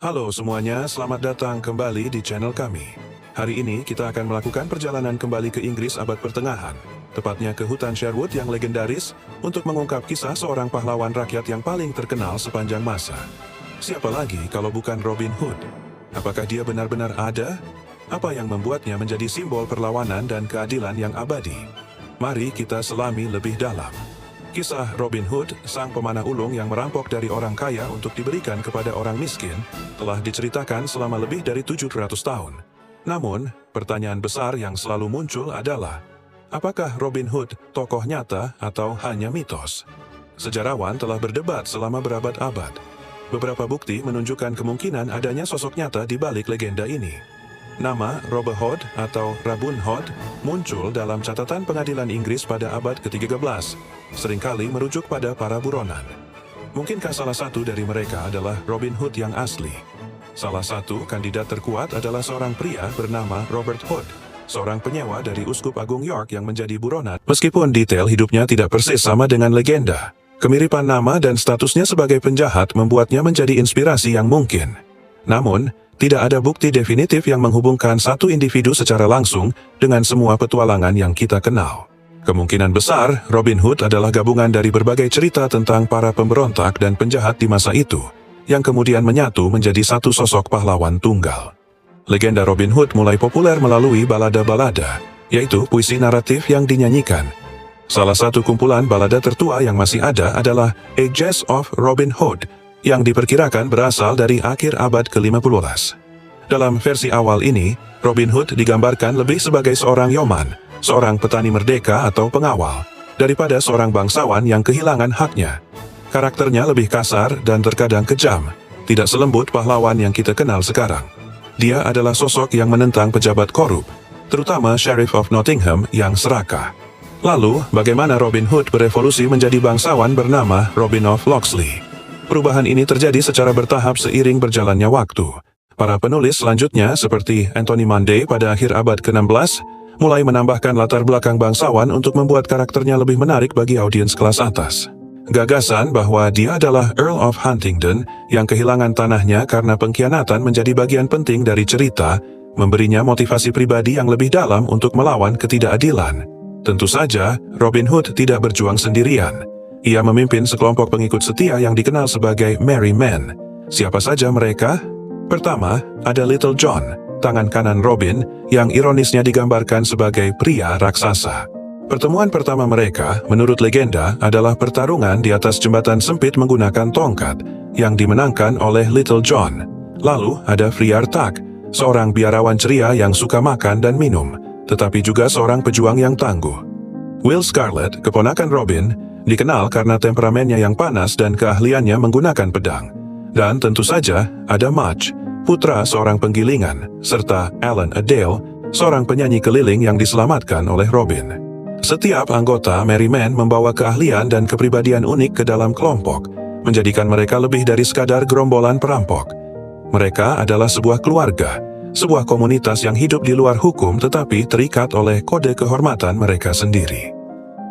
Halo semuanya, selamat datang kembali di channel kami. Hari ini kita akan melakukan perjalanan kembali ke Inggris abad pertengahan, tepatnya ke hutan Sherwood yang legendaris, untuk mengungkap kisah seorang pahlawan rakyat yang paling terkenal sepanjang masa. Siapa lagi kalau bukan Robin Hood? Apakah dia benar-benar ada? Apa yang membuatnya menjadi simbol perlawanan dan keadilan yang abadi? Mari kita selami lebih dalam. Kisah Robin Hood, sang pemanah ulung yang merampok dari orang kaya untuk diberikan kepada orang miskin, telah diceritakan selama lebih dari 700 tahun. Namun, pertanyaan besar yang selalu muncul adalah, apakah Robin Hood tokoh nyata atau hanya mitos? Sejarawan telah berdebat selama berabad-abad. Beberapa bukti menunjukkan kemungkinan adanya sosok nyata di balik legenda ini. Nama Robin Hood atau Rabun Hood muncul dalam catatan pengadilan Inggris pada abad ke-13, seringkali merujuk pada para buronan. Mungkinkah salah satu dari mereka adalah Robin Hood yang asli? Salah satu kandidat terkuat adalah seorang pria bernama Robert Hood, seorang penyewa dari Uskup Agung York yang menjadi buronan. Meskipun detail hidupnya tidak persis sama dengan legenda, kemiripan nama dan statusnya sebagai penjahat membuatnya menjadi inspirasi yang mungkin. Namun, tidak ada bukti definitif yang menghubungkan satu individu secara langsung dengan semua petualangan yang kita kenal. Kemungkinan besar, Robin Hood adalah gabungan dari berbagai cerita tentang para pemberontak dan penjahat di masa itu, yang kemudian menyatu menjadi satu sosok pahlawan tunggal. Legenda Robin Hood mulai populer melalui balada-balada, yaitu puisi naratif yang dinyanyikan. Salah satu kumpulan balada tertua yang masih ada adalah A Jest of Robin Hood, yang diperkirakan berasal dari akhir abad ke-15. Dalam versi awal ini, Robin Hood digambarkan lebih sebagai seorang yoman, seorang petani merdeka atau pengawal, daripada seorang bangsawan yang kehilangan haknya. Karakternya lebih kasar dan terkadang kejam, tidak selembut pahlawan yang kita kenal sekarang. Dia adalah sosok yang menentang pejabat korup, terutama Sheriff of Nottingham yang serakah. Lalu, bagaimana Robin Hood berevolusi menjadi bangsawan bernama Robin of Locksley? Perubahan ini terjadi secara bertahap seiring berjalannya waktu. Para penulis selanjutnya seperti Anthony Munday pada akhir abad ke-16 mulai menambahkan latar belakang bangsawan untuk membuat karakternya lebih menarik bagi audiens kelas atas. Gagasan bahwa dia adalah Earl of Huntingdon yang kehilangan tanahnya karena pengkhianatan menjadi bagian penting dari cerita, memberinya motivasi pribadi yang lebih dalam untuk melawan ketidakadilan. Tentu saja, Robin Hood tidak berjuang sendirian. Ia memimpin sekelompok pengikut setia yang dikenal sebagai Merry Men. Siapa saja mereka? Pertama, ada Little John, tangan kanan Robin, yang ironisnya digambarkan sebagai pria raksasa. Pertemuan pertama mereka, menurut legenda, adalah pertarungan di atas jembatan sempit menggunakan tongkat, yang dimenangkan oleh Little John. Lalu ada Friar Tuck, seorang biarawan ceria yang suka makan dan minum, tetapi juga seorang pejuang yang tangguh. Will Scarlet, keponakan Robin, dikenal karena temperamennya yang panas dan keahliannya menggunakan pedang. Dan tentu saja, ada Much, putra seorang penggilingan, serta Alan Adale, seorang penyanyi keliling yang diselamatkan oleh Robin. Setiap anggota Merry Men membawa keahlian dan kepribadian unik ke dalam kelompok, menjadikan mereka lebih dari sekadar gerombolan perampok. Mereka adalah sebuah keluarga, sebuah komunitas yang hidup di luar hukum tetapi terikat oleh kode kehormatan mereka sendiri.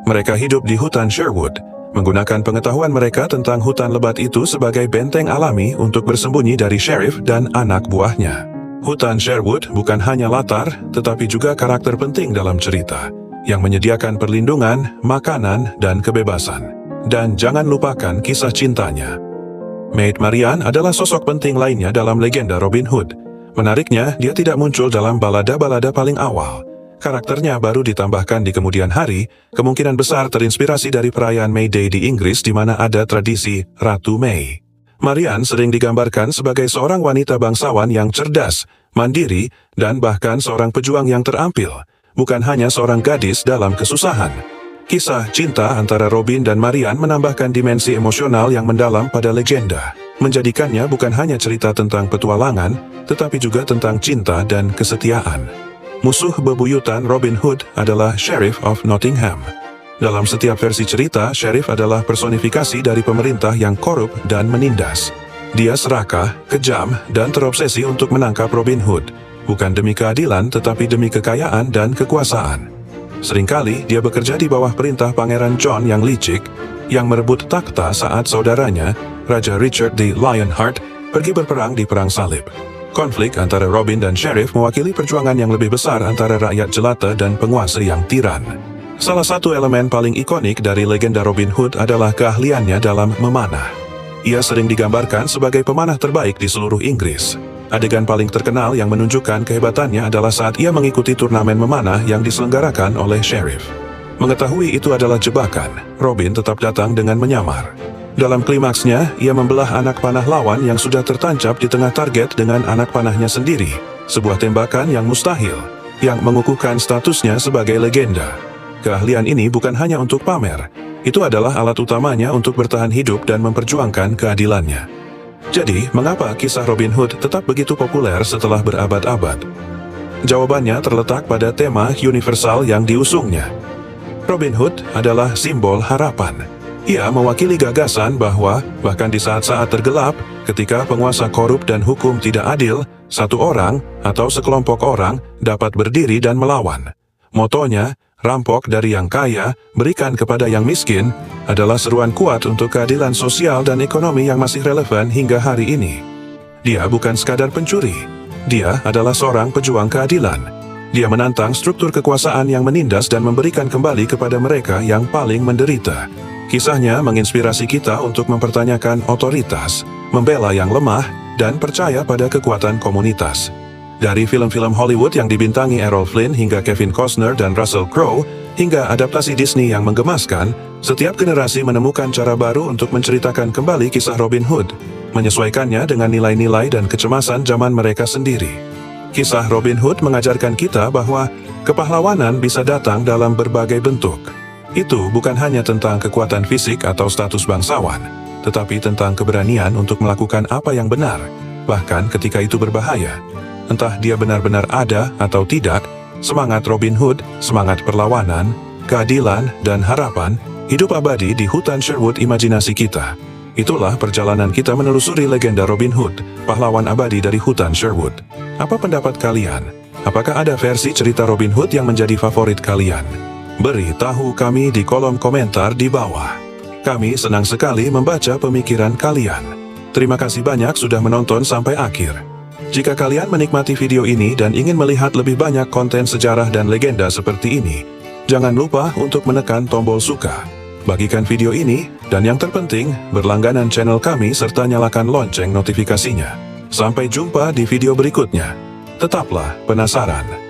Mereka hidup di hutan Sherwood, menggunakan pengetahuan mereka tentang hutan lebat itu sebagai benteng alami untuk bersembunyi dari sheriff dan anak buahnya. Hutan Sherwood bukan hanya latar, tetapi juga karakter penting dalam cerita, yang menyediakan perlindungan, makanan, dan kebebasan. Dan jangan lupakan kisah cintanya. Maid Marian adalah sosok penting lainnya dalam legenda Robin Hood. Menariknya, dia tidak muncul dalam balada-balada paling awal. Karakternya baru ditambahkan di kemudian hari, kemungkinan besar terinspirasi dari perayaan May Day di Inggris di mana ada tradisi Ratu May. Marian sering digambarkan sebagai seorang wanita bangsawan yang cerdas, mandiri, dan bahkan seorang pejuang yang terampil, bukan hanya seorang gadis dalam kesusahan. Kisah cinta antara Robin dan Marian menambahkan dimensi emosional yang mendalam pada legenda, menjadikannya bukan hanya cerita tentang petualangan, tetapi juga tentang cinta dan kesetiaan. Musuh bebuyutan Robin Hood adalah Sheriff of Nottingham. Dalam setiap versi cerita, Sheriff adalah personifikasi dari pemerintah yang korup dan menindas. Dia serakah, kejam, dan terobsesi untuk menangkap Robin Hood, bukan demi keadilan tetapi demi kekayaan dan kekuasaan. Seringkali dia bekerja di bawah perintah Pangeran John yang licik, yang merebut takhta saat saudaranya, Raja Richard the Lionheart, pergi berperang di Perang Salib. Konflik antara Robin dan Sheriff mewakili perjuangan yang lebih besar antara rakyat jelata dan penguasa yang tiran. Salah satu elemen paling ikonik dari legenda Robin Hood adalah keahliannya dalam memanah. Ia sering digambarkan sebagai pemanah terbaik di seluruh Inggris. Adegan paling terkenal yang menunjukkan kehebatannya adalah saat ia mengikuti turnamen memanah yang diselenggarakan oleh Sheriff. Mengetahui itu adalah jebakan, Robin tetap datang dengan menyamar. Dalam klimaksnya, ia membelah anak panah lawan yang sudah tertancap di tengah target dengan anak panahnya sendiri. Sebuah tembakan yang mustahil, yang mengukuhkan statusnya sebagai legenda. Keahlian ini bukan hanya untuk pamer, itu adalah alat utamanya untuk bertahan hidup dan memperjuangkan keadilannya. Jadi, mengapa kisah Robin Hood tetap begitu populer setelah berabad-abad? Jawabannya terletak pada tema universal yang diusungnya. Robin Hood adalah simbol harapan. Ia mewakili gagasan bahwa, bahkan di saat-saat tergelap, ketika penguasa korup dan hukum tidak adil, satu orang atau sekelompok orang dapat berdiri dan melawan. Motonya, rampok dari yang kaya, berikan kepada yang miskin, adalah seruan kuat untuk keadilan sosial dan ekonomi yang masih relevan hingga hari ini. Dia bukan sekadar pencuri, dia adalah seorang pejuang keadilan. Dia menantang struktur kekuasaan yang menindas dan memberikan kembali kepada mereka yang paling menderita. Kisahnya menginspirasi kita untuk mempertanyakan otoritas, membela yang lemah, dan percaya pada kekuatan komunitas. Dari film-film Hollywood yang dibintangi Errol Flynn hingga Kevin Costner dan Russell Crowe, hingga adaptasi Disney yang menggemaskan, setiap generasi menemukan cara baru untuk menceritakan kembali kisah Robin Hood, menyesuaikannya dengan nilai-nilai dan kecemasan zaman mereka sendiri. Kisah Robin Hood mengajarkan kita bahwa kepahlawanan bisa datang dalam berbagai bentuk. Itu bukan hanya tentang kekuatan fisik atau status bangsawan, tetapi tentang keberanian untuk melakukan apa yang benar, bahkan ketika itu berbahaya. Entah dia benar-benar ada atau tidak, semangat Robin Hood, semangat perlawanan, keadilan, dan harapan, hidup abadi di hutan Sherwood imajinasi kita. Itulah perjalanan kita menelusuri legenda Robin Hood, pahlawan abadi dari hutan Sherwood. Apa pendapat kalian? Apakah ada versi cerita Robin Hood yang menjadi favorit kalian? Beri tahu kami di kolom komentar di bawah. Kami senang sekali membaca pemikiran kalian. Terima kasih banyak sudah menonton sampai akhir. Jika kalian menikmati video ini dan ingin melihat lebih banyak konten sejarah dan legenda seperti ini, jangan lupa untuk menekan tombol suka. Bagikan video ini, dan yang terpenting, berlangganan channel kami serta nyalakan lonceng notifikasinya. Sampai jumpa di video berikutnya. Tetaplah penasaran.